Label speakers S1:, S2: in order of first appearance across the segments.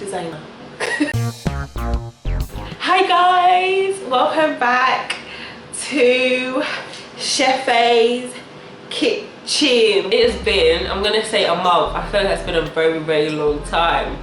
S1: designer. Hi guys, welcome back to Chefe's kitchen. It has been, I'm gonna say a month. I feel like it's been a very long time,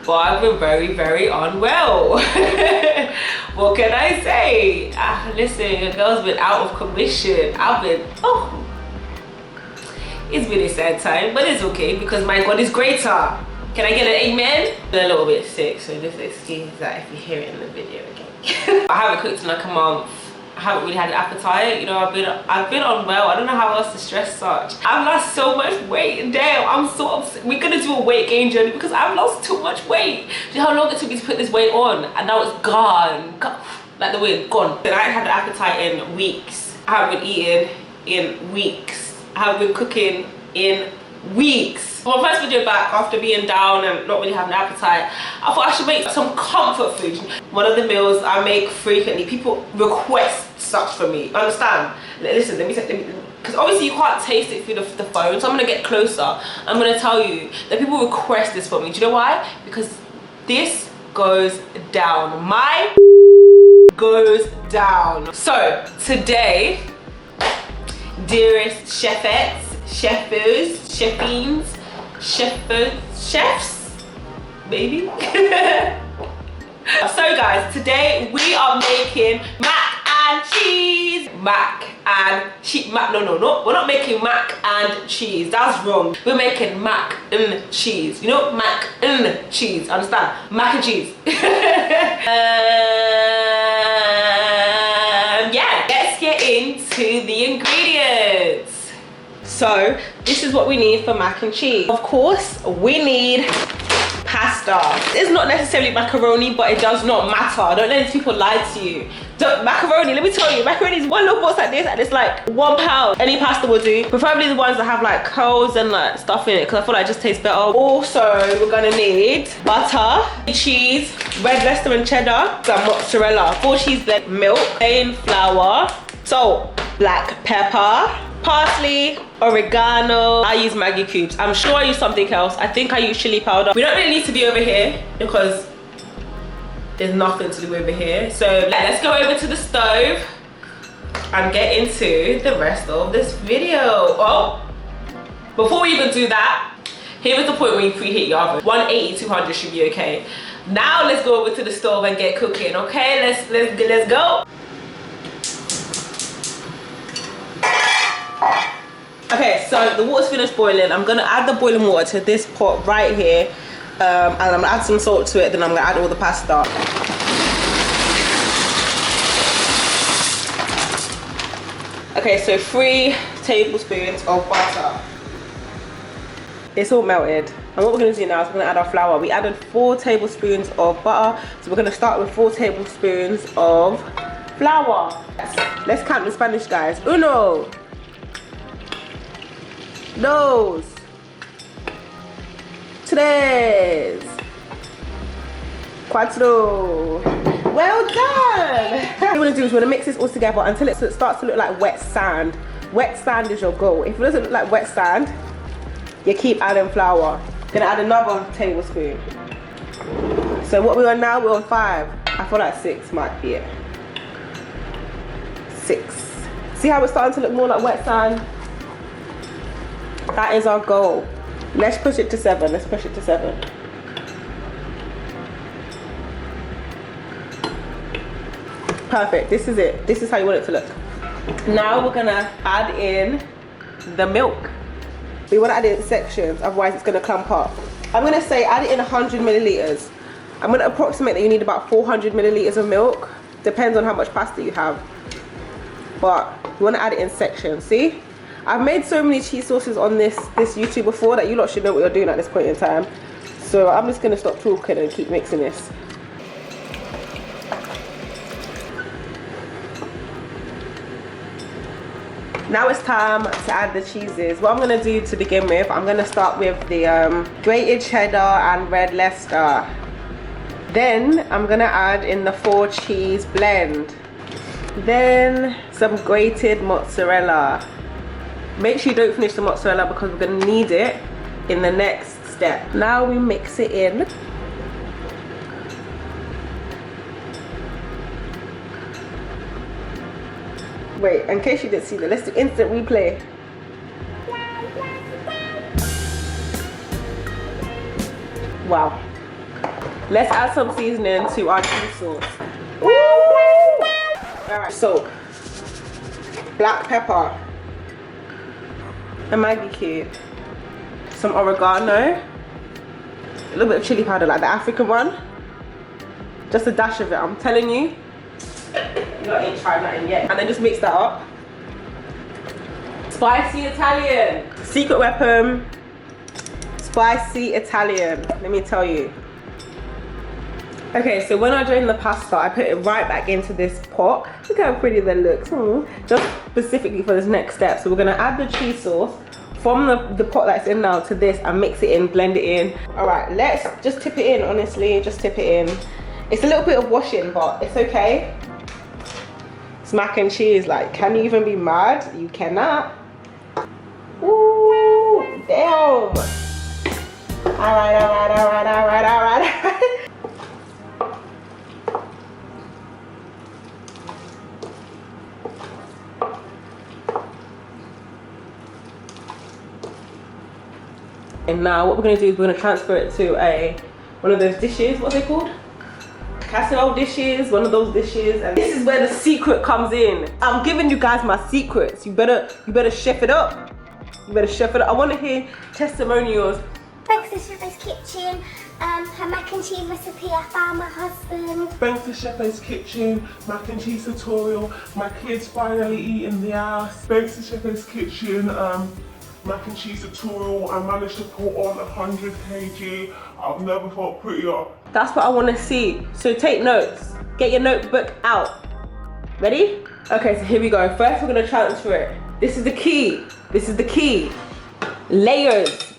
S1: but I've been very unwell. What can I say? Listen, your girl's been out of commission. It's been a sad time, but it's okay because my God is greater. Can I get an amen? I'm a little bit sick, so just excuse that if you hear it in the video again. I haven't cooked in like a month. I haven't really had an appetite. You know, I've been unwell. I don't know how else to stress such. I've lost so much weight. Damn, I'm so upset. We're gonna do a weight gain journey because I've lost too much weight. Do you know how long it took me to put this weight on? And now it's gone. Like the wind, gone. And I ain't had an appetite in weeks. I haven't been eating in weeks. I haven't been cooking in weeks. For my first video back after being down and not really having an appetite, I thought I should make some comfort food. One of the meals I make frequently, people request such for me. Understand? Listen, let me because obviously you can't taste it through the phone, so I'm gonna get closer. I'm gonna tell you that people request this for me. Do you know why? Because this goes down. My goes down. So today, dearest chefettes, chefs, chefines, chefs, maybe. So guys, today we are making mac and cheese. No, we're not making mac and cheese. That's wrong. We're making mac and cheese. You know, mac and cheese. Understand? Mac and cheese. Yeah, let's get into the ingredients. So this is what we need for mac and cheese. Of course, we need pasta. It's not necessarily macaroni, but it does not matter. Don't let these people lie to you. Macaroni, let me tell you, macaroni is one little box like this and it's like £1. Any pasta will do. Preferably the ones that have like curls and like stuff in it, because I feel like it just tastes better. Also, we're gonna need butter, cheese, red Leicester and cheddar, some mozzarella, 4 cheese blend, milk, plain flour, salt, black pepper, parsley, oregano. I use Maggi cubes. I'm sure I use something else. I think I use chili powder. We don't really need to be over here because there's nothing to do over here. So let's go over to the stove and get into the rest of this video. Oh, before we even do that, here is the point where you preheat your oven. 180, 200 should be okay. Now let's go over to the stove and get cooking. Okay, let's go. Okay, so the water's finished boiling. I'm gonna add the boiling water to this pot right here, and I'm gonna add some salt to it. Then I'm gonna add all the pasta. Okay, so 3 tablespoons of butter. It's all melted. And what we're gonna do now is we're gonna add our flour. We added 4 tablespoons of butter, so we're gonna start with 4 tablespoons of flour. Let's count in Spanish, guys. Uno, dos, tres, cuatro. Well done. What you want to do is you want to mix this all together until it starts to look like wet sand. Wet sand is your goal. If it doesn't look like wet sand, you keep adding flour. Gonna add another tablespoon. So what we're on now, we're on 5. I feel like 6 might be it. 6. See how it's starting to look more like wet sand? That is our goal. Let's push it to 7. Let's push it to 7. Perfect. This is it. This is how you want it to look. Now we're gonna add in the milk. We want to add it in sections, otherwise it's gonna clump up. I'm gonna say add it in 100 milliliters. I'm gonna approximate that you need about 400 milliliters of milk. Depends on how much pasta you have. But you want to add it in sections. See? I've made so many cheese sauces on this YouTube before that you lot should know what you're doing at this point in time. So I'm just going to stop talking and keep mixing this. Now it's time to add the cheeses. What I'm going to do to begin with, I'm going to start with the grated cheddar and red Leicester. Then I'm going to add in the 4 cheese blend. Then some grated mozzarella. Make sure you don't finish the mozzarella because we're going to need it in the next step. Now we mix it in. Wait, in case you didn't see that, let's do instant replay. Wow. Let's add some seasoning to our cheese sauce. Alright, so black pepper, a Maggi cube, some oregano, a little bit of chili powder like the African one, just a dash of it. I'm telling you, you ain't tried nothing yet. And then just mix that up. Spicy Italian, secret weapon, spicy Italian, let me tell you. Okay, so when I drain the pasta, I put it right back into this pot. Look how pretty that looks. Just specifically for this next step. So we're gonna add the cheese sauce from the pot that's in now to this and mix it in, blend it in. All right, let's just tip it in, honestly, just tip it in. It's a little bit of washing, but it's okay. It's mac and cheese, like, can you even be mad? You cannot. Ooh, damn. All right. And now what we're going to do is we're going to transfer it to one of those dishes. What's it called? Casserole dishes, one of those dishes. And this is where the secret comes in. I'm giving you guys my secrets. You better chef it up. You better chef it up. I want to hear testimonials.
S2: Thanks to Chefe's Kitchen, her mac and cheese recipe I found my husband.
S3: Thanks to Chefe's Kitchen, mac and cheese tutorial, my kids finally eating the ass. Thanks to Chefe's Kitchen, mac and cheese tutorial, I managed to put on 100 kg. I've never felt prettier.
S1: That's what I want to see. So take notes. Get your notebook out. Ready? Okay, so here we go. First we're going to transfer it. This is the key. This is the key. Layers.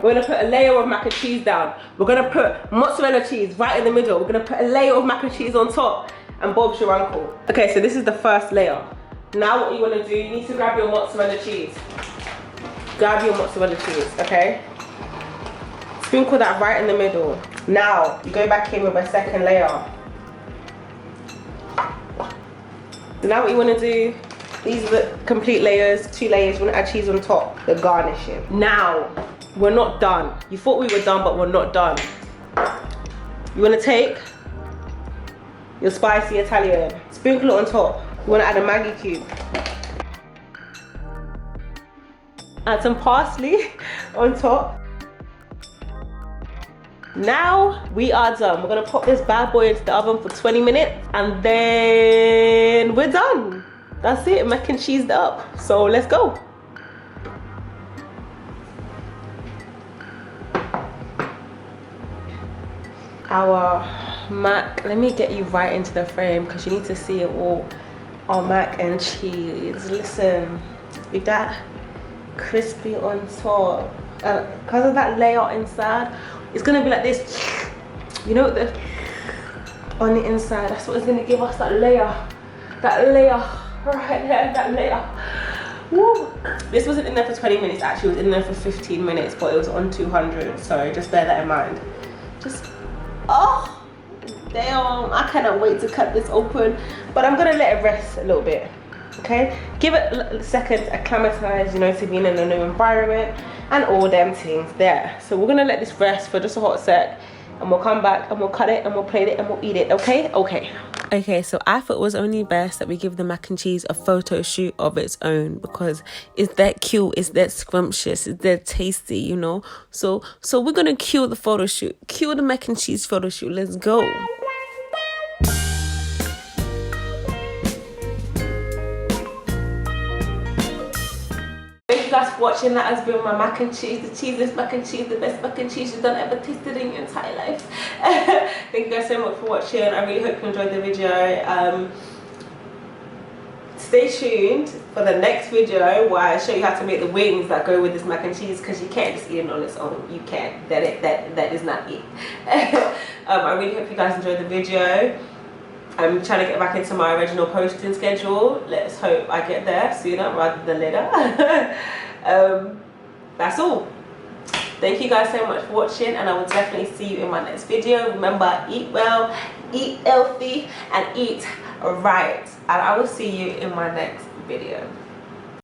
S1: We're going to put a layer of mac and cheese down. We're going to put mozzarella cheese right in the middle. We're going to put a layer of mac and cheese on top. And Bob's your uncle. Okay, so this is the first layer. Now what you want to do, you need to grab your mozzarella cheese. Grab your mozzarella cheese, okay? Sprinkle that right in the middle. Now, you go back in with a second layer. So now what you want to do, these are the complete layers, 2 layers. You want to add cheese on top, the garnishing. Now, we're not done. You thought we were done, but we're not done. You want to take your spicy Italian, sprinkle it on top. You want to add a Maggi cube. Add some parsley on top. Now we are done. We're gonna pop this bad boy into the oven for 20 minutes and then we're done. That's it, mac and cheesed up. So let's go. Our mac, let me get you right into the frame because you need to see it all. Our mac and cheese. Listen, we got crispy on top. Because of that layer inside, it's gonna be like this. You know, on the inside, that's what it's gonna give us, that layer right there, that layer. Woo. This wasn't in there for 20 minutes, actually it was in there for 15 minutes, but it was on 200, so just bear that in mind. Just, oh damn, I cannot wait to cut this open, but I'm gonna let it rest a little bit. Okay, give it a second to acclimatize, you know, to being in a new environment and all them things there. So we're gonna let this rest for just a hot sec and we'll come back and we'll cut it and we'll plate it and we'll eat it. Okay, so I thought it was only best that we give the mac and cheese a photo shoot of its own because it's that cute, it's that scrumptious, it's that tasty, you know. So we're gonna cue the photo shoot, cue the mac and cheese photo shoot. Let's go. Thank you guys for watching. That has been my mac and cheese, the cheesiest mac and cheese, the best mac and cheese you've done ever tasted in your entire life. Thank you guys so much for watching. I really hope you enjoyed the video. Stay tuned for the next video where I show you how to make the wings that go with this mac and cheese, because you can't just eat it on its own. You can't. That is not it. I really hope you guys enjoyed the video. I'm trying to get back into my original posting schedule. Let's hope I get there sooner rather than later. That's all. Thank you guys so much for watching, and I will definitely see you in my next video. Remember, eat well, eat healthy, and eat right. And I will see you in my next video.